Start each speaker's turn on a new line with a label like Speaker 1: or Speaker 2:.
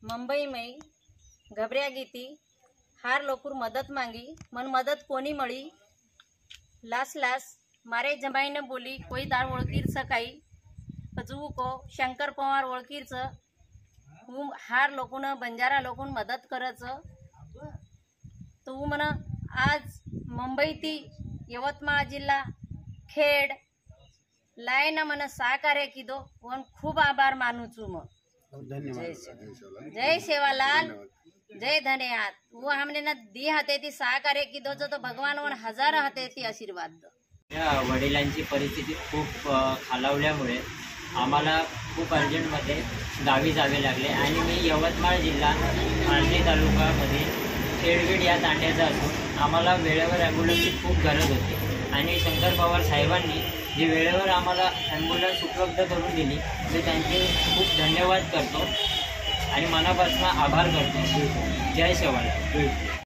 Speaker 1: मुंबई में घबऱ्या गीती हार लोकुर मदत मांगी मन मदत कोनी मळी लास लास मारे जमाई न बोली कोई दार ओळखीर सकाई पजू को शंकर पवार ओळखीरच हार लोकून बंजारा लोकून मदत करच तो मन आज मुंबई ती यवतमाळ जिल्हा खेड लायन मन सहकार्य किदो वन खूब आभार मानूचू म जय सेवालाल जय धन्यवाद वो हमने न दी हाते ती सहकार्य किदो जो तो भगवान वन हजार हाते ती आशीर्वाद दो।
Speaker 2: या वडिलांची परिस्थिती खूप खालावल्यामुळे आम्हाला खूप अर्जंटमध्ये गावी जावे लागले आणि मी यवतमाळ जिल्हा आर्णी तालुक्यामध्ये खेडगेड या तांड्याचा असून आम्हाला वेळेवर ॲम्ब्युलन्सची खूप गरज होती आणि शंकर पवार साहेबांनी जी वेळेवर आम्हाला ॲम्ब्युलन्स उपलब्ध करून दिली ते त्यांचे खूप धन्यवाद करतो आणि मनापासून आभार करतो। जय सेवालाल।